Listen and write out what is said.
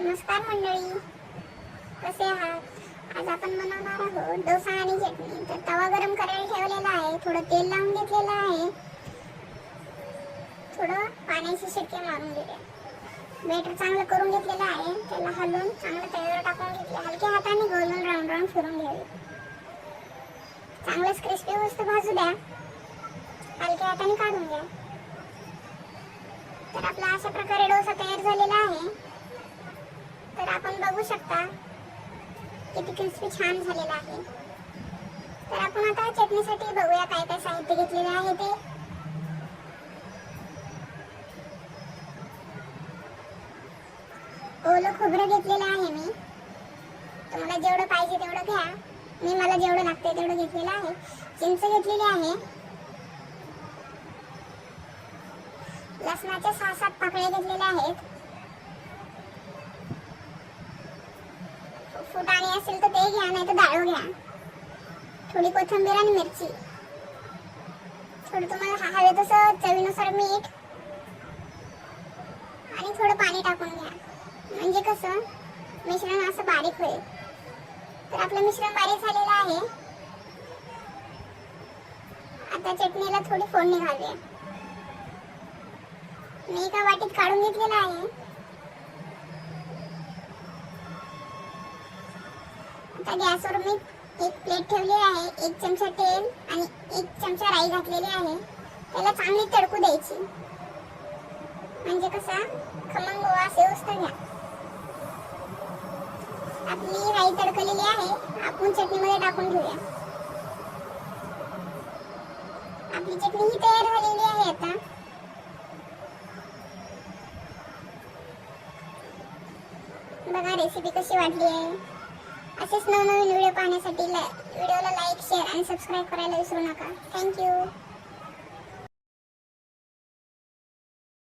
नमस्कार मंडळी, कसे आहात? आज आपण बनवणार आहोत डोसा आणि चटणी. तर तवा गरम करायला ठेवलेला आहे, थोडं तेल लावून घेतलेलं आहे, थोडं पाण्याची शिट्टी मारून घेऊया. बेटर चांगलं करून घेतलेलं आहे, त्याला हलवून चांगलं तव्यावर टाकून घेतले. हलक्या हाताने गोल राऊंड राऊंड फिरून घ्यावे. चांगलंच क्रिस्पी वस्तू भाजू द्या, हलक्या हाताने काढून घ्या. तर आपला अशा प्रकारे डोसा तयार झालेला आहे. तर आपण बघू शकता किती क्रिस्पी छान झालेला आहे. तर आपण आता चटणीसाठी बघूया काय काय साहित्य घेतलेले आहे ते. ओलं खोबरं घेतलेलं आहे मी. तुम्हाला जेवढं पाहिजे तेवढं घ्या. मला जेवढं लागते तेवढं घेतलेलं आहे. चिंच घेतलेली आहे. लसणाच्या 6-7 पाकळ्या घेतलेल्या आहेत. फुटाणे असेल तर ते घ्या, नाही तर डाळ घ्या. थोडी कोथिंबीर आणि मिरची, थोडं तुम्हाला हवे तसं चवीनुसार मीठ आणि थोडं पाणी टाकून घ्या. म्हणजे कसं मिश्रण असं बारीक होईल. तर आपलं मिश्रण बारीक झालेलं आहे. आता चटणीला थोडी फोडणी घालूया. मी एका वाटीत काढून घेतलेलं आहे. आता गॅसवर मी एक प्लेट ठेवली आहे. 1 चमचा तेल आणि 1 चमचा राई घातलेली आहे. त्याला चांगली तडकू द्यायची. म्हणजे कसा खमंग वास येऊस्तर घ्या. आपली राई तडकलेली आहे. आपण चटणीमध्ये टाकून घेऊया. आपली चटणी ही तयार झालेली आहे. आता बघा रेसिपी कशी वाटली आहे. असेच नवनवीन व्हिडिओ पाहण्यासाठी व्हिडिओला लाईक, शेअर आणि सबस्क्राईब करायला विसरू नका. थँक्यू.